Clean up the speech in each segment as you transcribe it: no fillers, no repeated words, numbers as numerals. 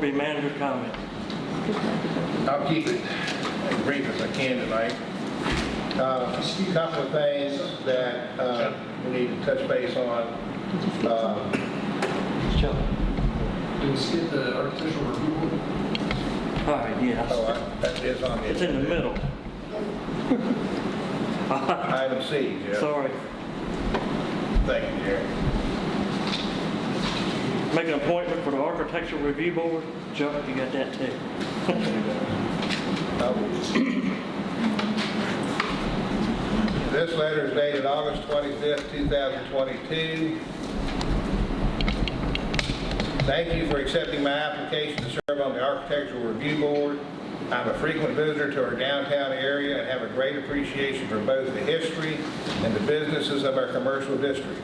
Be manager's comment. I'll keep it as brief as I can tonight. A couple of things that we need to touch base on. Did we skip the architectural review? All right, yes. That is on the It's in the middle. item C, Jeff. Sorry. Thank you, Jerry. Make an appointment for the Architectural Review Board. Chuck, you got that too. This letter is dated August 25th, 2022. Thank you for accepting my application to serve on the Architectural Review Board. I'm a frequent visitor to our downtown area and have a great appreciation for both the history and the businesses of our commercial district.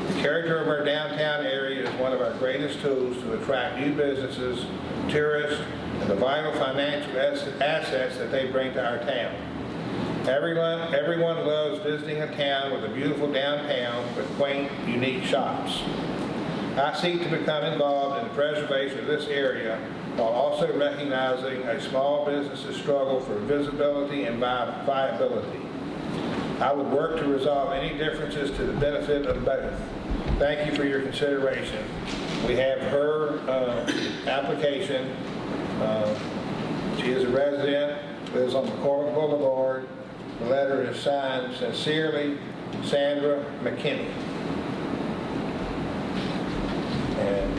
The character of our downtown area is one of our greatest tools to attract new businesses, tourists, and the vital financial assets that they bring to our town. Everyone loves visiting a town with a beautiful downtown with quaint, unique shops. I seek to become involved in the preservation of this area while also recognizing a small business's struggle for visibility and viability. I would work to resolve any differences to the benefit of both. Thank you for your consideration. We have her application. She is a resident, lives on McCormick Boulevard. The letter is signed, Sincerely, Sandra Mckinney. And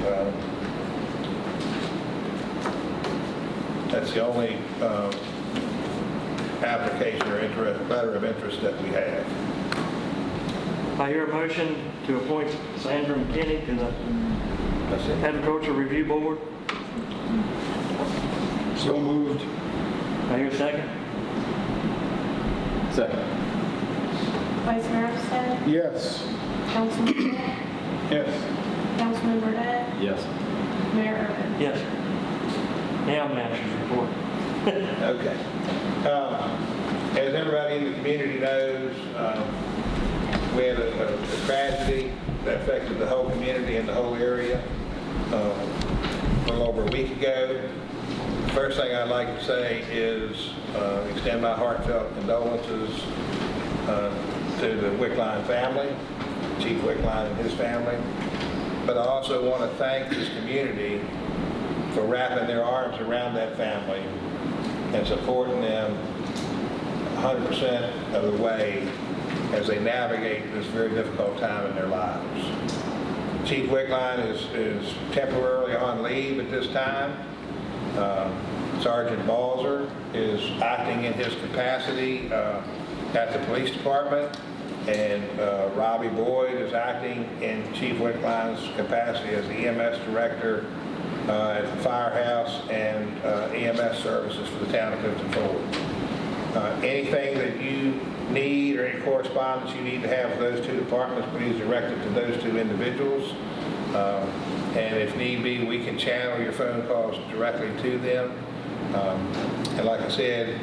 that's the only application or letter of interest that we have. I hear a motion to appoint Sandra Mckinney to the Agricultural Review Board. So moved. I hear a second. Second. Vice Mayor Upstead, Yes. Councilman Smith, Yes. Councilman Burdette, Yes. Mayor Irvin. Yes. Now manager's report. Okay. As everybody in the community knows, we had a tragedy that affected the whole community and the whole area a little over a week ago. The first thing I'd like to say is extend my heartfelt condolences to the Wickline family, Chief Wickline and his family. But I also want to thank this community for wrapping their arms around that family and supporting them 100% of the way as they navigate this very difficult time in their lives. Chief Wickline is temporarily on leave at this time. Sergeant Balzer is acting in his capacity at the police department, and Robbie Boyd is acting in Chief Wickline's capacity as the EMS director at the firehouse and EMS services for the town of Clifton Forge. Anything that you need or any correspondence you need to have with those two departments, please direct it to those two individuals. And if need be, we can channel your phone calls directly to them. And like I said,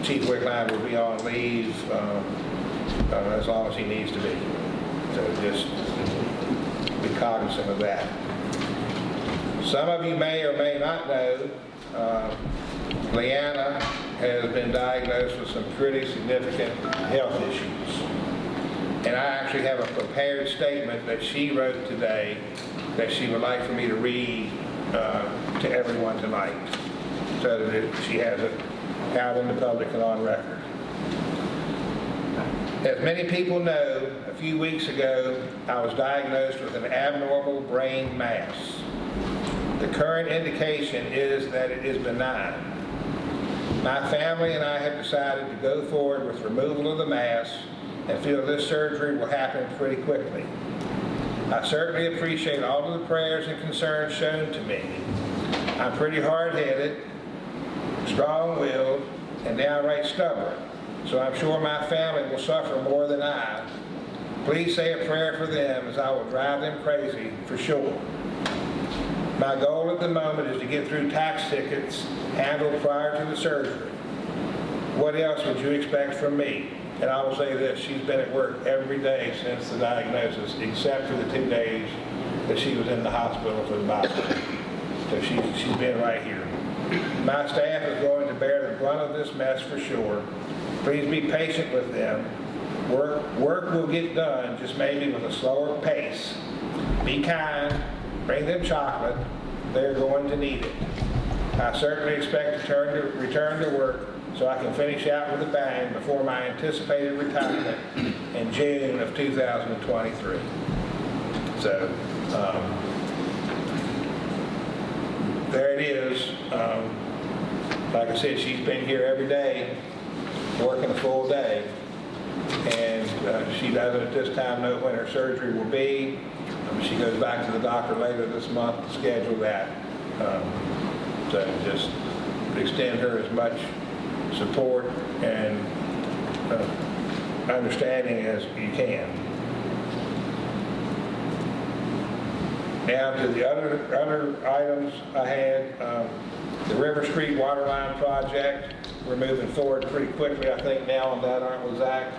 Chief Wickline will be on leave as long as he needs to be. So just be cognizant of that. Some of you may or may not know, Leanna has been diagnosed with some pretty significant health issues. And I actually have a prepared statement that she wrote today that she would like for me to read to everyone tonight so that she has it out in the public and on record. As many people know, a few weeks ago, I was diagnosed with an abnormal brain mass. The current indication is that it is benign. My family and I have decided to go forward with removal of the mass and feel this surgery will happen pretty quickly. I certainly appreciate all of the prayers and concerns shown to me. I'm pretty hard-headed, strong-willed, and downright stubborn, so I'm sure my family will suffer more than I. Please say a prayer for them, as I will drive them crazy for sure. My goal at the moment is to get through tax tickets handled prior to the surgery. What else would you expect from me? And I will say this, she's been at work every day since the diagnosis, except for the 2 days that she was in the hospital for the biopsy. So she's been right here. My staff is going to bear the brunt of this mess for sure. Please be patient with them. Work will get done, just maybe with a slower pace. Be kind, bring them chocolate. They're going to need it. I certainly expect to return to work so I can finish out with a bang before my anticipated retirement in June of 2023. So, there it is. Like I said, she's been here every day, working a full day, and she doesn't at this time know when her surgery will be. She goes back to the doctor later this month to schedule that. So just extend her as much support and understanding as you can. Now to the other items I had, the River Street Water Line Project. We're moving forward pretty quickly, I think, now on that, aren't we, Zach?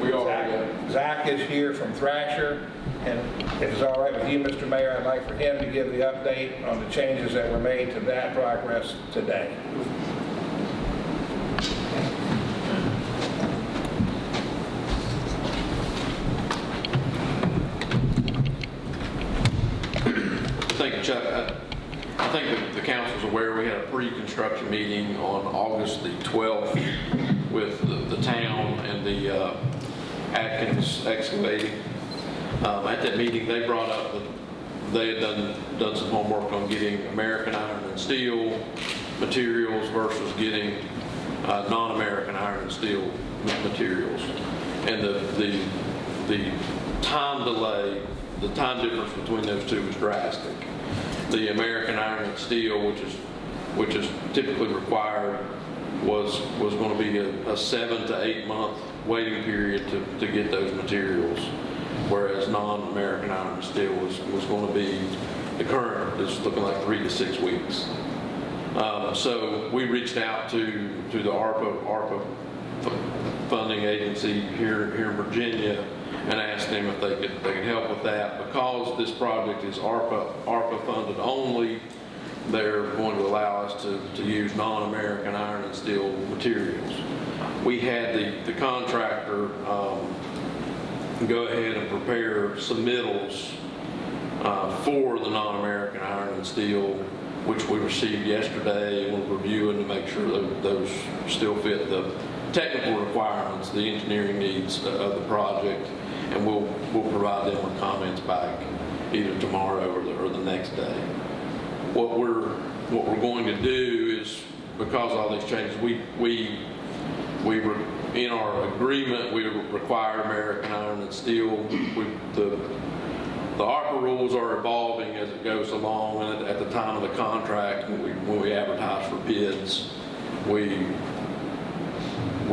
We are, yeah. Zach is here from Thrasher, and if it's all right with you, Mr. Mayor, I'd like for him to give the update on the changes that were made to that progress today. Thank you, Chuck. I think the council's aware we had a pre-construction meeting on August the 12th with the town and the Atkins Excavating. At that meeting, they brought up that they had done some homework on getting American iron and steel materials versus getting non-American iron and steel materials. And the time delay, the time difference between those two was drastic. The American iron and steel, which is typically required, was going to be a 7 to 8 month waiting period to get those materials, whereas non-American iron and steel was going to be, the current is looking like 3 to 6 weeks. So we reached out to the ARPA funding agency here in Virginia and asked them if they could help with that. Because this project is ARPA funded only, they're going to allow us to use non-American iron and steel materials. We had the contractor go ahead and prepare submittals for the non-American iron and steel, which we received yesterday, and we're reviewing to make sure that those still fit the technical requirements, the engineering needs of the project, and we'll provide them with comments back either tomorrow or the next day. What we're going to do is, because of all these changes, we were in our agreement, we require American iron and steel. The ARPA rules are evolving as it goes along, and at the time of the contract, when we advertised for bids, we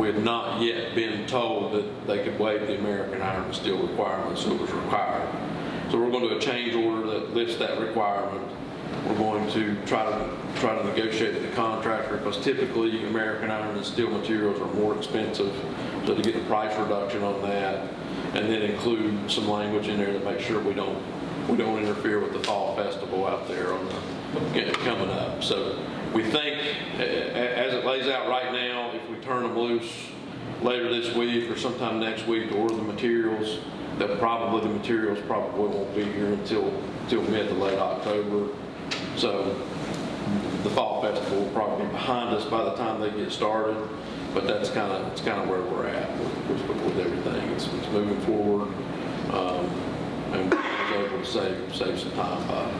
had not yet been told that they could waive the American iron and steel requirements, so it was required. So we're going to do a change order that lifts that requirement. We're going to try to negotiate with the contractor, because typically American iron and steel materials are more expensive, so to get a price reduction on that, and then include some language in there to make sure we don't interfere with the fall festival out there coming up. So we think, as it lays out right now, if we turn them loose later this week or sometime next week to order the materials, that the materials probably won't be here until mid to late October. So the fall festival will probably be behind us by the time they get started, but that's kind of where we're at with everything. It's moving forward, and we're able to save some time by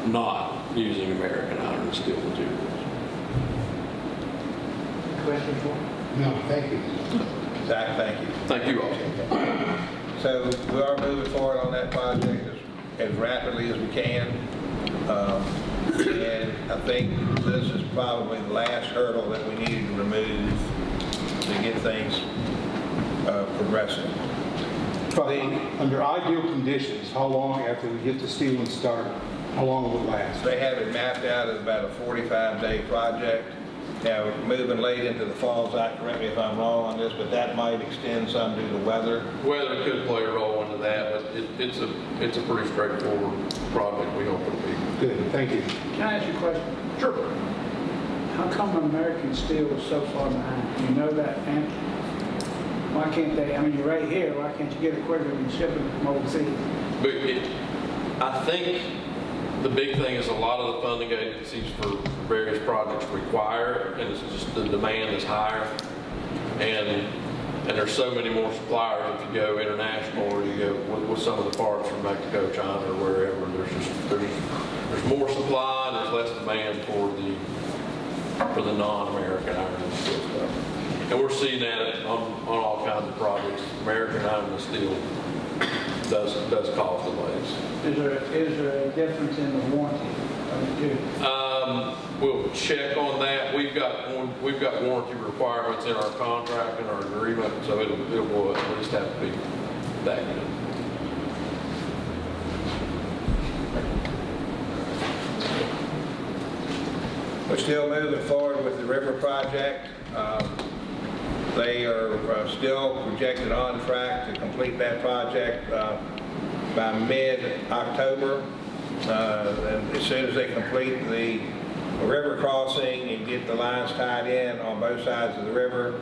not using American iron and steel materials. Question for me? No, thank you. Zach, thank you. Thank you all. So we are moving forward on that project as rapidly as we can. And I think this is probably the last hurdle that we needed to remove to get things progressing. Under ideal conditions, how long after we get the steel and start, how long will it last? They have it mapped out as about a 45-day project. Now, moving late into the fall, Zach, correct me if I'm wrong on this, but that might extend some due to weather. Weather could play a role into that, but it's a pretty straightforward project. We hope it'll be Good, thank you. Can I ask you a question? Sure. How come American Steel is so far behind? Do you know that answer? Why can't they, I mean, you're right here, why can't you get it quicker than shipping from overseas? But I think the big thing is a lot of the funding agencies for various projects require, and it's just the demand is higher. And there's so many more suppliers if you go international or you go with some of the parts from Mexico, China, or wherever. There's more supply and there's less demand for the non-American iron and steel stuff. And we're seeing that on all kinds of projects. American iron and steel does cause delays. Is there a difference in the warranty of the two? We'll check on that. We've got warranty requirements in our contract and our agreement, so it will at least have to be that good. We're still moving forward with the river project. They are still projected on track to complete that project by mid-October. And as soon as they complete the river crossing and get the lines tied in on both sides of the river,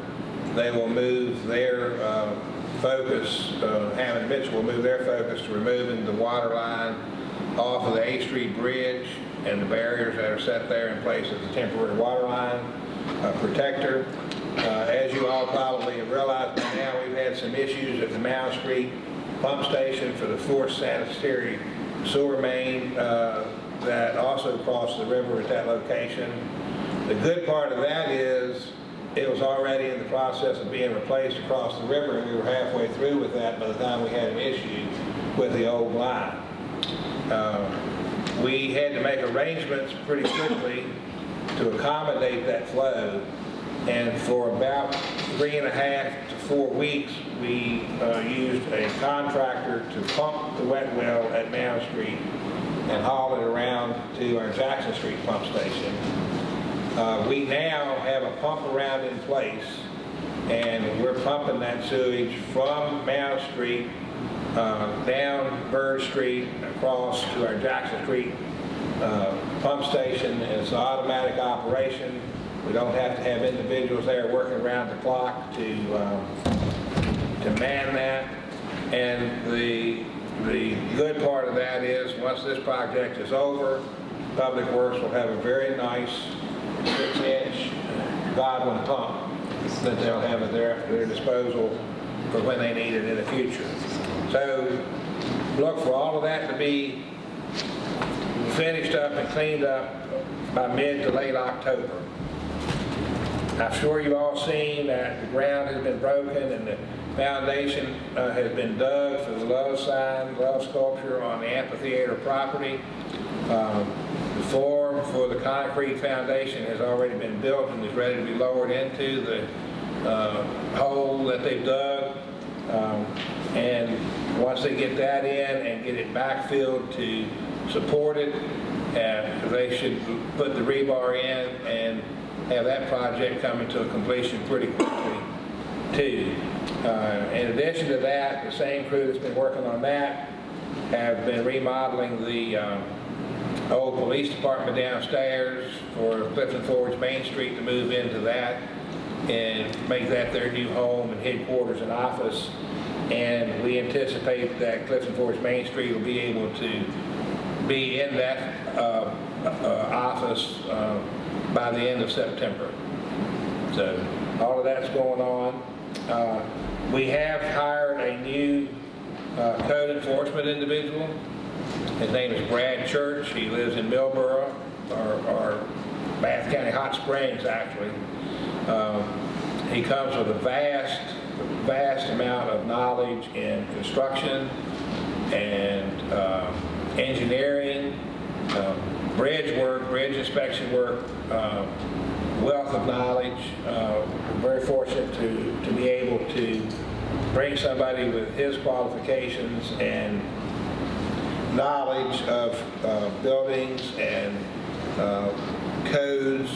they will move their focus, Hammond Mitchell will move their focus to removing the water line off of the A Street Bridge and the barriers that are set there in place as a temporary water line protector. As you all probably have realized by now, we've had some issues at the Mound Street pump station for the fourth sanitary sewer main that also crossed the river at that location. The good part of that is it was already in the process of being replaced across the river, and we were halfway through with that by the time we had an issue with the old line. We had to make arrangements pretty quickly to accommodate that flow, and for about 3.5 to 4 weeks we used a contractor to pump the wet well at Mound Street and haul it around to our Jackson Street pump station. We now have a pump around in place, and we're pumping that sewage from Mound Street down Bird Street across to our Jackson Street pump station. It's an automatic operation. We don't have to have individuals there working around the clock to man that. And the good part of that is once this project is over, Public Works will have a very nice 6-inch Godwin pump that they'll have at their disposal for when they need it in the future. So look for all of that to be finished up and cleaned up by mid to late October. I'm sure you've all seen that the ground has been broken and the foundation has been dug for the love sign, love sculpture on the amphitheater property. The form for the concrete foundation has already been built and is ready to be lowered into the hole that they've dug. And once they get that in and get it backfilled to support it, they should put the rebar in and have that project coming to a completion pretty quickly too. In addition to that, the same crew that's been working on that have been remodeling the old police department downstairs for Clifton Forge Main Street to move into that and make that their new home and headquarters and office. And we anticipate that Clifton Forge Main Street will be able to be in that office by the end of September. So all of that's going on. We have hired a new code enforcement individual. His name is Brad Church. He lives in Millboro, or Bath County Hot Springs, actually. He comes with a vast amount of knowledge in construction and engineering, bridge work, bridge inspection work, wealth of knowledge. We're very fortunate to be able to bring somebody with his qualifications and knowledge of buildings and codes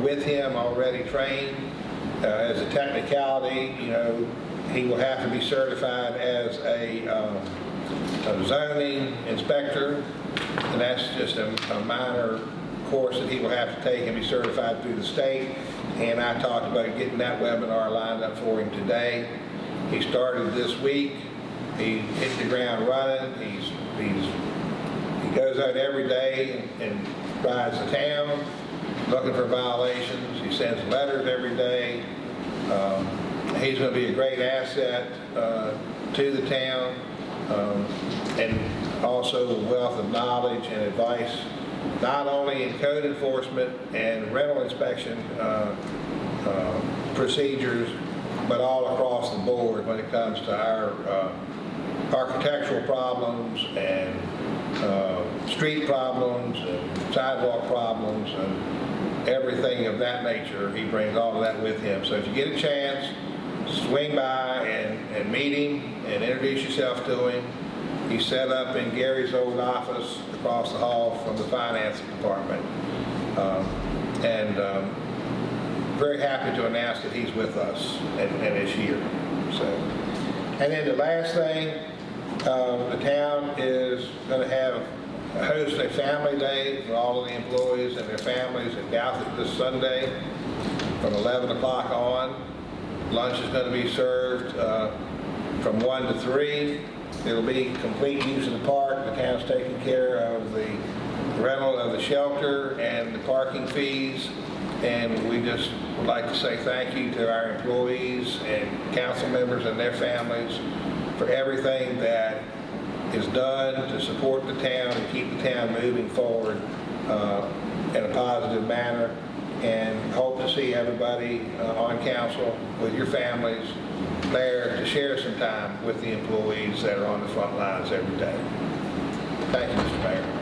with him already trained. As a technicality, you know, he will have to be certified as a zoning inspector, and that's just a minor course that he will have to take and be certified through the state. And I talked about getting that webinar lined up for him today. He started this week. He hit the ground running. He goes out every day and rides the town looking for violations. He sends letters every day. He's going to be a great asset to the town, and also a wealth of knowledge and advice, not only in code enforcement and rental inspection procedures, but all across the board when it comes to our architectural problems and street problems and sidewalk problems and everything of that nature. He brings all of that with him. So if you get a chance, swing by and meet him and introduce yourself to him. He's set up in Gary's old office across the hall from the finance department. Very happy to announce that he's with us and is here. So, and then the last thing, the town is going to host a family day for all of the employees and their families in Gouthit this Sunday from 11 o'clock on. Lunch is going to be served from 1 to 3. It'll be complete use of the park. The town's taking care of the rental of the shelter and the parking fees. And we just would like to say thank you to our employees and council members and their families for everything that is done to support the town and keep the town moving forward in a positive manner. And hope to see everybody on council with your families there to share some time with the employees that are on the front lines every day. Thank you, Mr. Mayor.